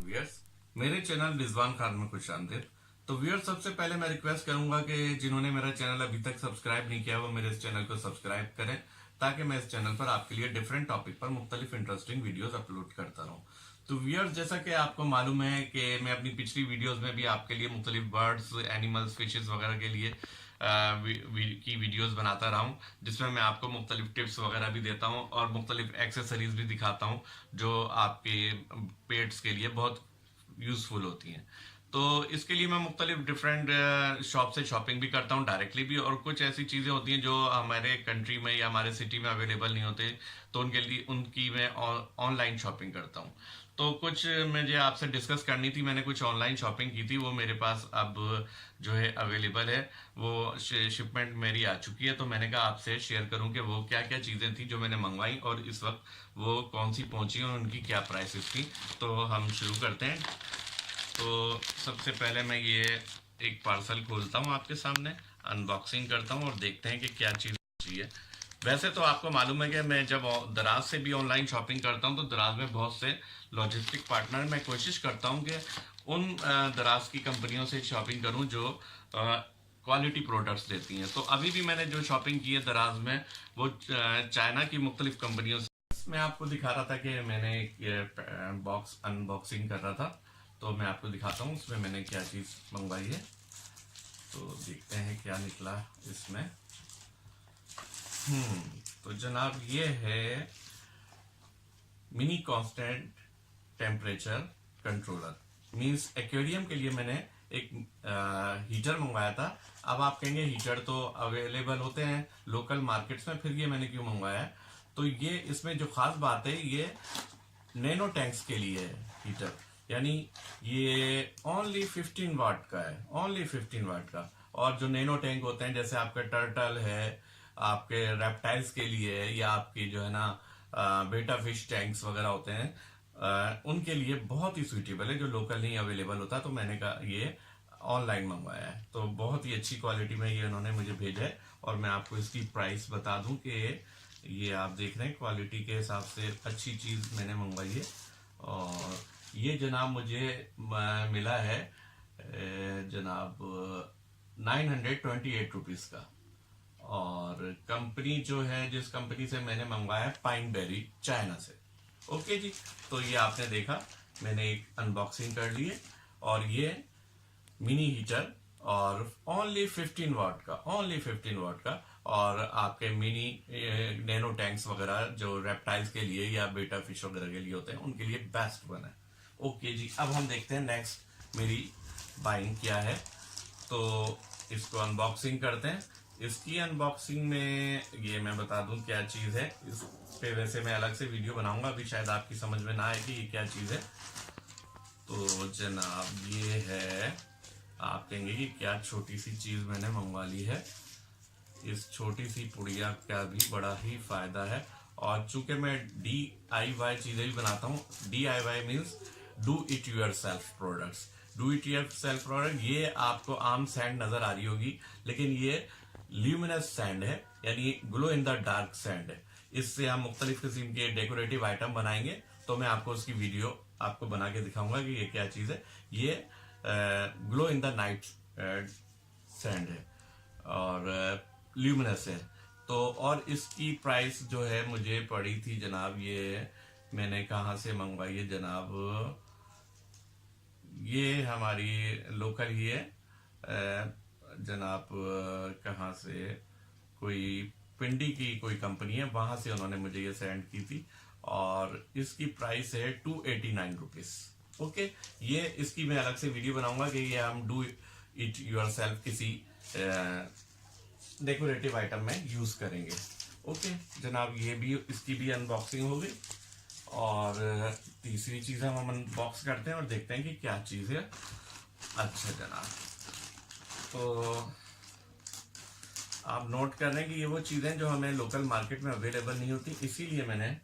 Viewers, मेरे channel Rizwan Khan में खुश आमदीद। तो व्यूअर्स, सबसे पहले मैं रिक्वेस्ट करूंगा कि जिन्होंने मेरा चैनल अभी तक सब्सक्राइब नहीं किया वो मेरे इस चैनल को सब्सक्राइब करें, ताकि मैं इस चैनल पर आपके लिए डिफरेंट टॉपिक पर मुख्तलिफ इंटरेस्टिंग वीडियोस अपलोड करता रहूं। तो व्यूअर्स, जैसा कि आपको मालूम है कि मैं अपनी पिछली वीडियोस में भी आपके लिए मुख्तलिफ बर्ड्स, एनिमल्स, फिशेस वगैरह के लिए की वीडियोस बनाता रहा हूँ, जिसमें मैं आपको मुख्तलिफ टिप्स वगैरह भी देता हूँ और मुख्तलिफ एक्सेसरीज भी दिखाता हूँ जो आपके पेट्स के लिए बहुत यूजफुल होती हैं। तो इसके लिए मैं मुख्तलिफ डिफरेंट शॉप से शॉपिंग भी करता हूँ डायरेक्टली भी, और कुछ ऐसी चीज़ें होती हैं जो हमारे कंट्री में या हमारे सिटी में अवेलेबल नहीं होते, तो उनके लिए उनकी मैं ऑनलाइन शॉपिंग करता हूँ। तो कुछ मुझे आपसे डिस्कस करनी थी, मैंने कुछ ऑनलाइन शॉपिंग की थी, वो मेरे पास अब जो है अवेलेबल है, वो शिपमेंट मेरी आ चुकी है। तो मैंने कहा आपसे शेयर करूं कि वो क्या क्या चीज़ें थी जो मैंने मंगवाई और इस वक्त वो कौन सी पहुंची और उनकी क्या प्राइसेस थी। तो हम शुरू करते हैं। तो सबसे पहले मैं ये एक पार्सल खोलता हूँ, आपके सामने अनबॉक्सिंग करता हूँ और देखते हैं कि क्या चीज़ है। वैसे तो आपको मालूम है कि मैं जब दराज से भी ऑनलाइन शॉपिंग करता हूँ तो दराज में बहुत से लॉजिस्टिक पार्टनर, मैं कोशिश करता हूँ कि उन दराज की कंपनियों से शॉपिंग करूँ जो क्वालिटी प्रोडक्ट्स देती हैं। तो अभी भी मैंने जो शॉपिंग की है दराज में वो चाइना की मुख्तलिफ कंपनियों से। मैं आपको दिखा रहा था कि मैंने एक बॉक्स अनबॉक्सिंग कर रहा था, तो मैं आपको दिखाता हूँ उसमें मैंने क्या चीज़ मंगवाई है। तो देखते हैं क्या निकला इसमें। तो जनाब ये है mini constant temperature controller, means aquarium के लिए मैंने एक हीटर मंगवाया था। अब आप कहेंगे हीटर तो अवेलेबल होते हैं लोकल मार्केट्स में, फिर ये मैंने क्यों मंगवाया है? तो ये इसमें जो खास बात है, ये नैनो टैंक्स के लिए है हीटर, यानी ये ओनली 15 वाट का है, ओनली 15 वाट का। और जो नैनो टैंक होते हैं जैसे आपका टर्टल है, आपके रेप्टाइल्स के लिए, या आपकी जो है ना बेटा फिश टैंक्स वगैरह होते हैं, उनके लिए बहुत ही सुइटेबल है, जो लोकल नहीं अवेलेबल होता। तो मैंने कहा ये ऑनलाइन मंगवाया है, तो बहुत ही अच्छी क्वालिटी में ये उन्होंने मुझे भेजा है। और मैं आपको इसकी प्राइस बता दूं कि ये आप देख रहे हैं क्वालिटी के हिसाब से अच्छी चीज़ मैंने मंगवाई है। और ये जनाब मुझे मिला है जनाब 928 रुपीज़ का। और कंपनी जो है, जिस कंपनी से मैंने मंगवाया है, पाइन बेरी, चाइना से। ओके जी, तो ये आपने देखा, मैंने एक अनबॉक्सिंग कर ली है। और ये मिनी हीटर और ओनली 15 वाट का, ओनली 15 वाट का। और आपके मिनी नैनो टैंक्स वगैरह जो रेप्टाइल्स के लिए या बेटा फिश वगैरह के लिए होते हैं, उनके लिए बेस्ट वन है। ओके जी, अब हम देखते हैं नेक्स्ट मेरी बाइंग क्या है। तो इसको अनबॉक्सिंग करते हैं। इसकी अनबॉक्सिंग में ये मैं बता दूं क्या चीज़ है। इस पे वैसे मैं अलग से वीडियो बनाऊंगा, अभी शायद आपकी समझ में ना आए कि ये क्या चीज़ है। तो जनाब ये है, आप कहेंगे कि क्या छोटी सी चीज़ मैंने मंगवा ली है। इस छोटी सी पुड़िया का भी बड़ा ही फायदा है। और चूंकि मैं DIY चीज़ें भी बनाता हूँ, DIY means do it yourself products. Do it yourself product, ये आपको आम सैंड नजर आ रही होगी, लेकिन ये ल्यूमिनस सैंड है, यानी glow in the dark sand है। इससे हम मुख्तलिफ किस्म के डेकोरेटिव आइटम बनाएंगे, तो मैं आपको उसकी वीडियो आपको बना के दिखाऊंगा कि ये क्या चीज़ है। ये glow in the night sand है और ल्यूमिनस है। तो और इसकी प्राइस जो है मुझे पड़ी थी जनाब, ये मैंने कहाँ से मंगवाई है जनाब, ये हमारी लोकल ही है जनाब, कहाँ से, कोई पिंडी की कोई कंपनी है, वहां से उन्होंने मुझे ये सेंड की थी। और इसकी प्राइस है 289 रुपीज़। ओके, ये इसकी मैं अलग से वीडियो बनाऊंगा कि ये हम डू इट यूर सेल्फ किसी डेकोरेटिव आइटम में यूज करेंगे। ओके जनाब, ये भी, इसकी भी अनबॉक्सिंग हो गई। और तीसरी चीज हम अनबॉक्स करते हैं और देखते हैं कि क्या चीज है। अच्छा जनाब, तो आप नोट कर रहे हैं कि ये वो चीजें जो हमें लोकल मार्केट में अवेलेबल नहीं होती, इसीलिए मैंने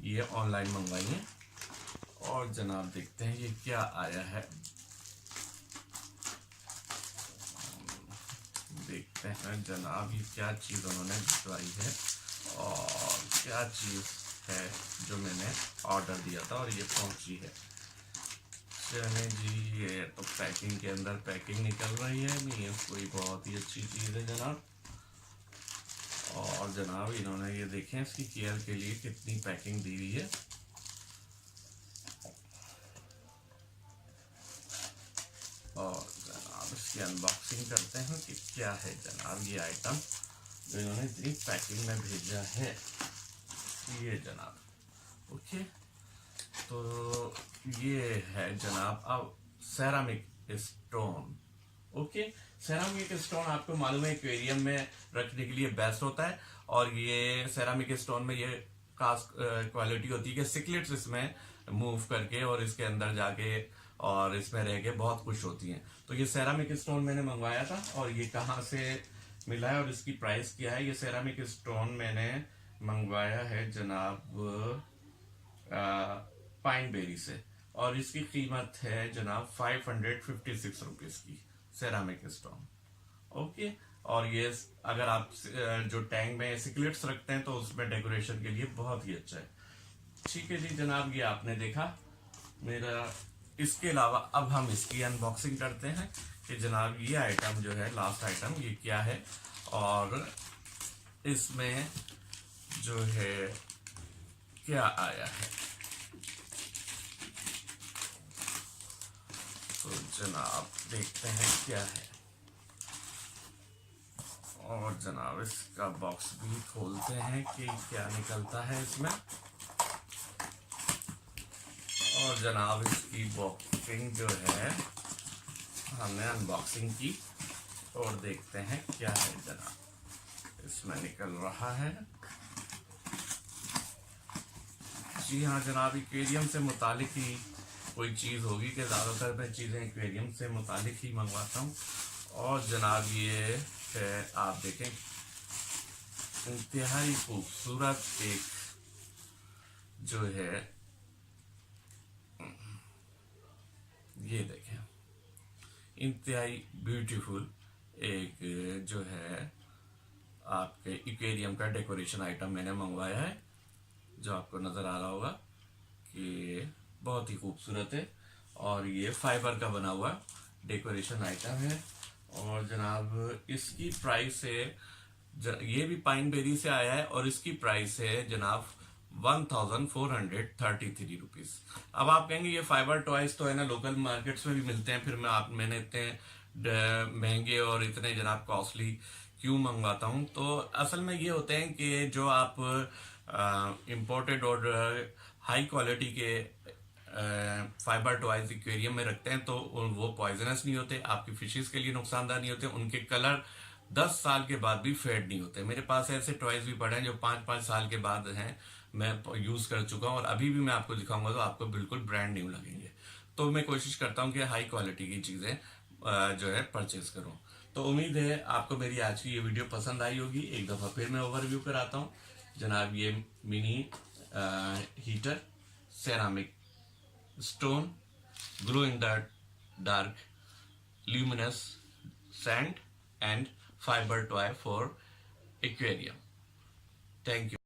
ये ऑनलाइन मंगवाई है। और जनाब देखते हैं ये क्या आया है, देखते हैं जनाब ये क्या चीज़ उन्होंने भिजवाई है और क्या चीज़ है जो मैंने ऑर्डर दिया था और ये पहुंची है। चले जी, ये तो पैकिंग के अंदर पैकिंग निकल रही है, नहीं ये कोई बहुत ही अच्छी चीज़ है जनाब। और जनाब इन्होंने ये देखें इसकी केयर के लिए कितनी पैकिंग दी हुई है। और जनाब इसकी अनबॉक्सिंग करते हैं कि क्या है जनाब ये आइटम जो इन्होंने इतनी पैकिंग में भेजा है। ये जनाब ओके, तो ये है जनाब अब ceramic stone. Okay, ceramic stone आपको मालूम है एक्वेरियम में रखने के लिए बेस्ट होता है। और ये सेरामिक स्टोन में ये कास्ट क्वालिटी होती है कि सिकलेट्स इसमें मूव करके और इसके अंदर जाके और इसमें रह के बहुत खुश होती हैं। तो ये सेरामिक स्टोन मैंने मंगवाया था और ये कहाँ से मिला है और इसकी प्राइस क्या है। ये सेरामिक स्टोन मैंने मंगवाया है जनाब पाइन बेरी से और इसकी कीमत है जनाब 556 रुपीज की सेरामिक स्टोन। ओके, और ये अगर आप जो टैंक में सिकलेट्स रखते हैं तो उसमें डेकोरेशन के लिए बहुत ही अच्छा है। ठीक है जी जनाब, ये आपने देखा मेरा। इसके अलावा अब हम इसकी अनबॉक्सिंग करते हैं कि जनाब ये आइटम जो है लास्ट आइटम ये क्या है और इसमें जो है क्या आया है। तो जनाब देखते हैं क्या है और जनाब इसका बॉक्स भी खोलते हैं कि क्या निकलता है इसमें। और जनाब इसकी बॉक्सिंग जो है हमने अनबॉक्सिंग की और देखते हैं क्या है जनाब इसमें निकल रहा है। जी हाँ जनाब, एक्वेरियम से मुतालिक ही कोई चीज़ होगी कि ज़्यादातर मैं चीज़ें एक्वेरियम से मुतालिक ही मंगवाता हूँ। और जनाब ये है, आप देखें इंतहाई खूबसूरत एक जो है, ये देखें इंतहाई ब्यूटीफुल एक जो है आपके एक्वेरियम का डेकोरेशन आइटम मैंने मंगवाया है जो आपको नज़र आ रहा होगा कि बहुत ही खूबसूरत है। और ये फाइबर का बना हुआ डेकोरेशन आइटम है। और जनाब इसकी प्राइस है ये भी पाइन बेरी से आया है और इसकी प्राइस है जनाब 1433 रुपीज। अब आप कहेंगे ये फाइबर टॉयज तो है ना, लोकल मार्केट्स में भी मिलते हैं, फिर मैंने इतने महंगे और इतने जनाब कॉस्टली क्यों मंगवाता हूँ। तो असल में ये होते हैं कि जो आप इम्पोर्टेड और हाई क्वालिटी के फाइबर टॉयज एक्वेरियम में रखते हैं तो वो पॉइजनस नहीं होते, आपकी फिशेस के लिए नुकसानदार नहीं होते, उनके कलर 10 साल के बाद भी फेड नहीं होते। मेरे पास ऐसे टॉयज भी पड़े हैं जो 5-5 साल के बाद हैं, मैं यूज कर चुका हूँ और अभी भी मैं आपको दिखाऊंगा तो आपको बिल्कुल ब्रांड न्यू लगेंगे। तो मैं कोशिश करता हूँ कि हाई क्वालिटी की चीजें जो है परचेज करूँ। तो उम्मीद है आपको मेरी आज की ये वीडियो पसंद आई होगी। एक दफा फिर मैं ओवरव्यू कराता हूँ जनाब। ये mini heater ceramic stone glow in the dark luminous sand and fiber toy for aquarium. Thank you.